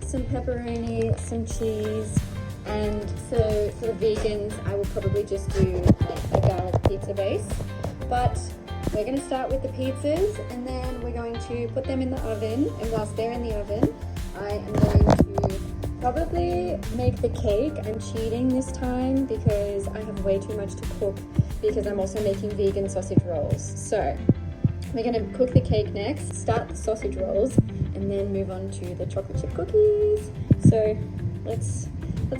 some pepperoni, some cheese, and so for the vegans, I will probably just do a garlic pizza base. But we're going to start with the pizzas, and then we're going to put them in the oven, and whilst they're in the oven, I am going to probably make the cake. I'm cheating this time because I have way too much to cook because I'm also making vegan sausage rolls. So we're going to cook the cake next, start the sausage rolls, and then move on to the chocolate chip cookies. So let's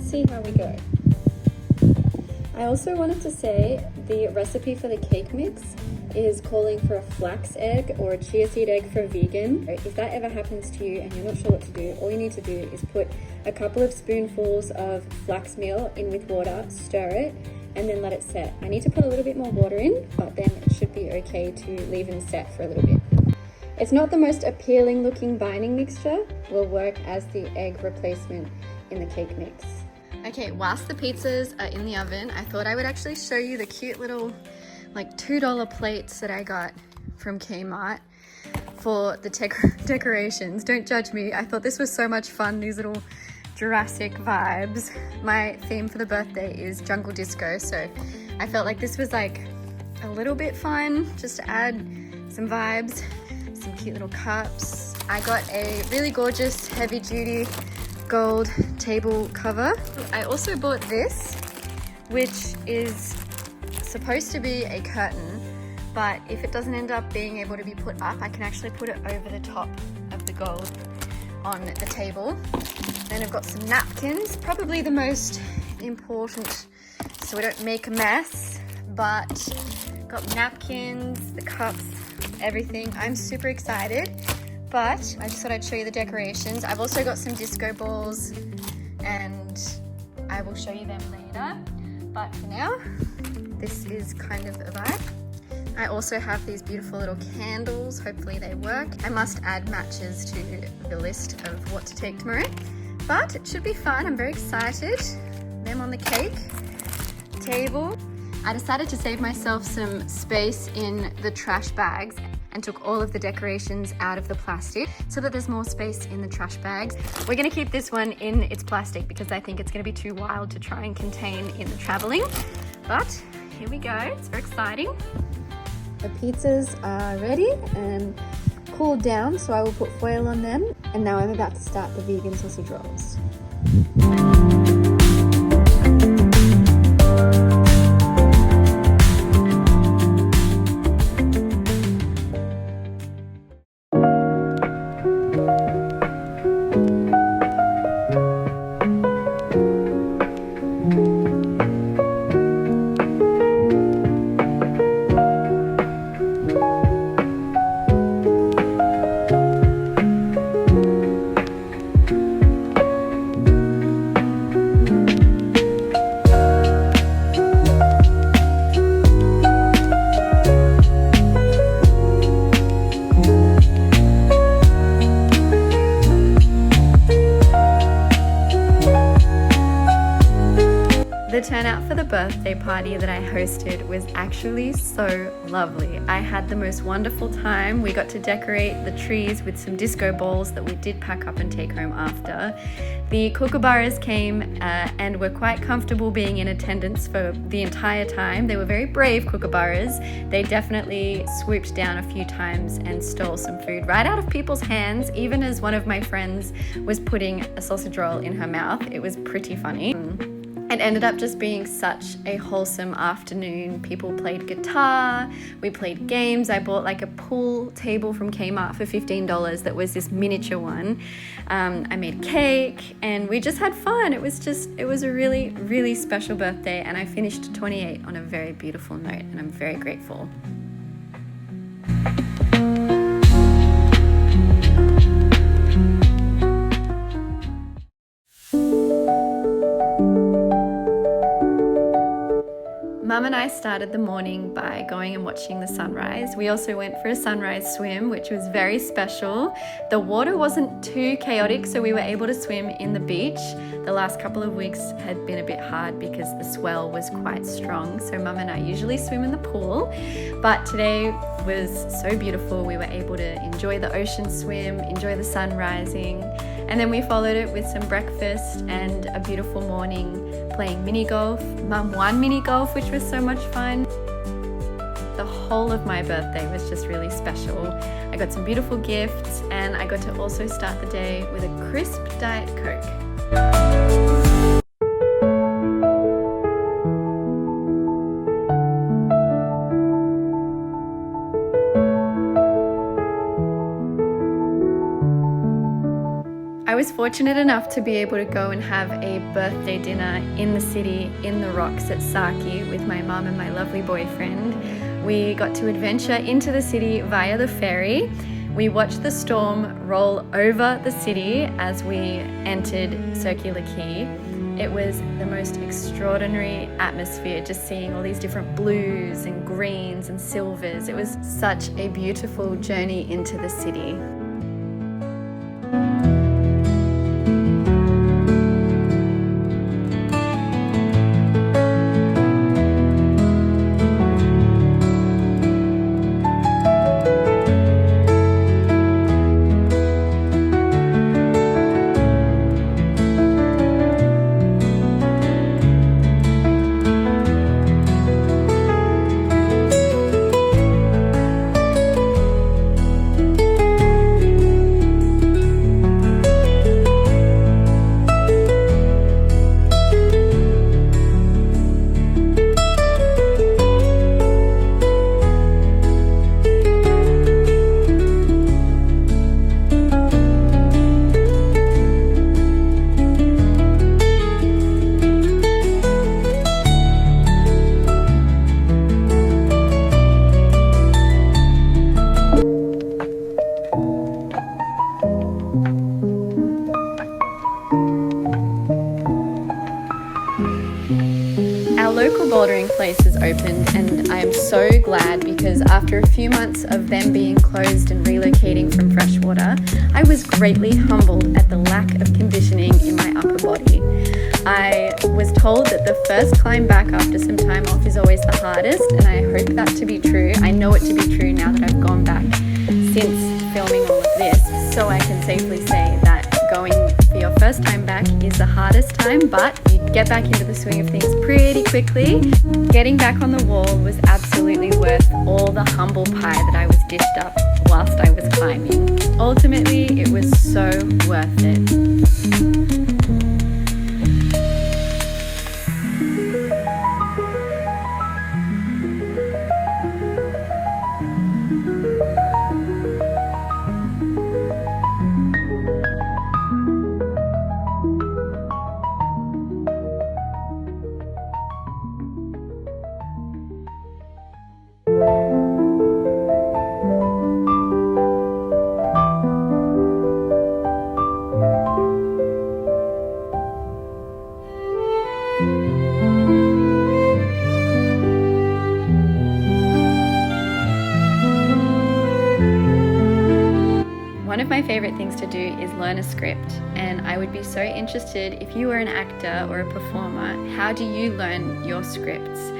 see how we go. I also wanted to say the recipe for the cake mix is calling for a flax egg or a chia seed egg for a vegan. If that ever happens to you and you're not sure what to do, all you need to do is put a couple of spoonfuls of flax meal in with water, stir it, and then let it set. I need to put a little bit more water in, but then it should be okay to leave them set for a little bit. It's not the most appealing looking binding mixture, will work as the egg replacement in the cake mix. Okay, whilst the pizzas are in the oven, I thought I would actually show you the cute little like $2 plates that I got from Kmart for the decorations. Don't judge me, I thought this was so much fun, these little Jurassic vibes. My theme for the birthday is jungle disco, so I felt like this was like a little bit fun just to add some vibes, some cute little cups. I got a really gorgeous heavy duty gold table cover. I also bought this, which is supposed to be a curtain, but if it doesn't end up being able to be put up, I can actually put it over the top of the gold on the table. Then I've got some napkins, probably the most important so we don't make a mess, but got napkins, the cups, everything. I'm super excited, but I just thought I'd show you the decorations. I've also got some disco balls and I will show you them later, but for now, this is kind of a vibe. I also have these beautiful little candles, hopefully they work. I must add matches to the list of what to take tomorrow, but it should be fun. I'm very excited. Them on the cake table. I decided to save myself some space in the trash bags and took all of the decorations out of the plastic so that there's more space in the trash bags. We're gonna keep this one in its plastic because I think it's gonna be too wild to try and contain in the traveling. But here we go, it's very exciting. The pizzas are ready and cooled down, so I will put foil on them. And now I'm about to start the vegan sausage rolls. The turnout for the birthday party that I hosted was actually so lovely. I had the most wonderful time. We got to decorate the trees with some disco balls that we did pack up and take home after. The kookaburras came and were quite comfortable being in attendance for the entire time. They were very brave kookaburras. They definitely swooped down a few times and stole some food right out of people's hands, even as one of my friends was putting a sausage roll in her mouth. It was pretty funny. It ended up just being such a wholesome afternoon. People played guitar, we played games. I bought like a pool table from Kmart for $15 that was this miniature one. I made cake and we just had fun. It was a really, really special birthday, and I finished 28 on a very beautiful note, and I'm very grateful. Mum and I started the morning by going and watching the sunrise. We also went for a sunrise swim, which was very special. The water wasn't too chaotic, so we were able to swim in the beach. The last couple of weeks had been a bit hard because the swell was quite strong, so Mum and I usually swim in the pool. But today was so beautiful. We were able to enjoy the ocean swim, enjoy the sun rising, And then we followed it with some breakfast and a beautiful morning playing mini golf. Mum won mini golf, which was so much fun. The whole of my birthday was just really special. I got some beautiful gifts and I got to also start the day with a crisp Diet Coke. I was fortunate enough to be able to go and have a birthday dinner in the city, in the rocks at Saki with my mum and my lovely boyfriend. We got to adventure into the city via the ferry. We watched the storm roll over the city as we entered Circular Quay. It was the most extraordinary atmosphere, just seeing all these different blues and greens and silvers. It was such a beautiful journey into the city. Our local bouldering place has opened and I am so glad because after a few months of them being closed and relocating from freshwater, I was greatly humbled at the lack of conditioning in my upper body. I was told that the first climb back after some time off is always the hardest, and I hope that to be true. I know it to be true now that I've gone back since filming all of this, so I can safely say that going for your first time back is the hardest time, but you get back into the swing of things pretty quickly. Getting back on the wall was absolutely worth all the humble pie that I was dished up whilst I was climbing. Ultimately, it was so worth it. One of my favorite things to do is learn a script, and I would be so interested if you were an actor or a performer, how do you learn your scripts?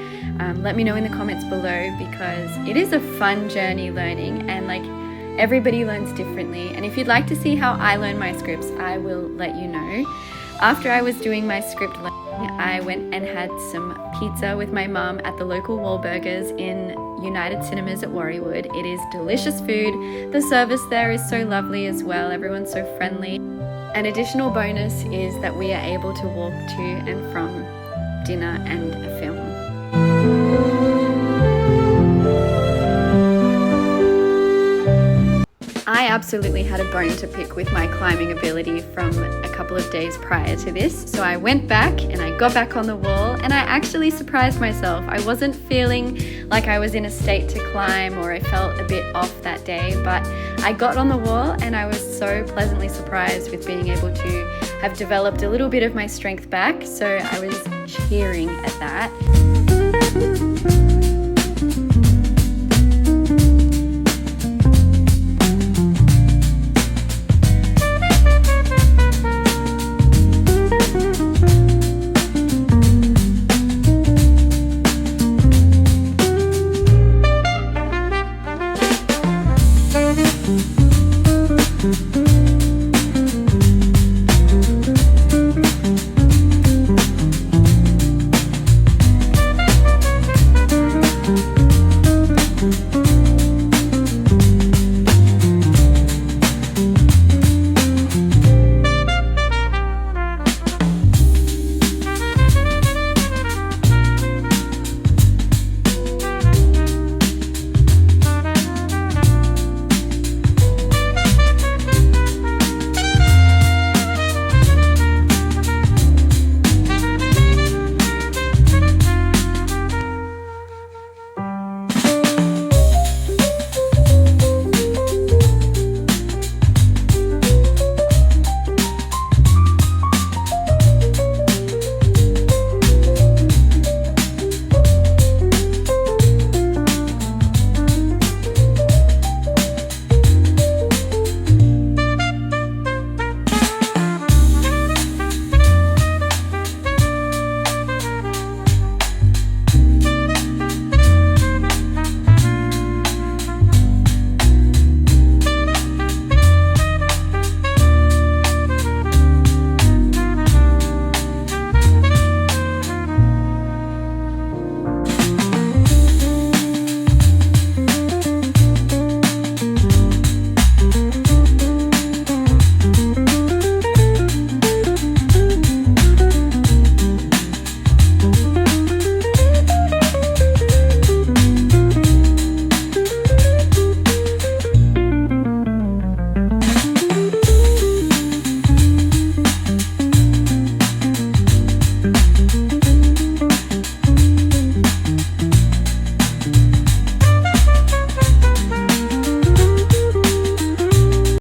Let me know in the comments below because it is a fun journey learning, and like everybody learns differently, and if you'd like to see how I learn my scripts, I will let you know. After I was doing my script learning, I went and had some pizza with my mum at the local Wahlburgers in United Cinemas at Warriewood. It is delicious food. The service there is so lovely as well. Everyone's so friendly. An additional bonus is that we are able to walk to and from dinner and a film. I absolutely had a bone to pick with my climbing ability from a couple of days prior to this, so I went back and I got back on the wall and I actually surprised myself. I wasn't feeling like I was in a state to climb or I felt a bit off that day, but I got on the wall and I was so pleasantly surprised with being able to have developed a little bit of my strength back, so I was cheering at that.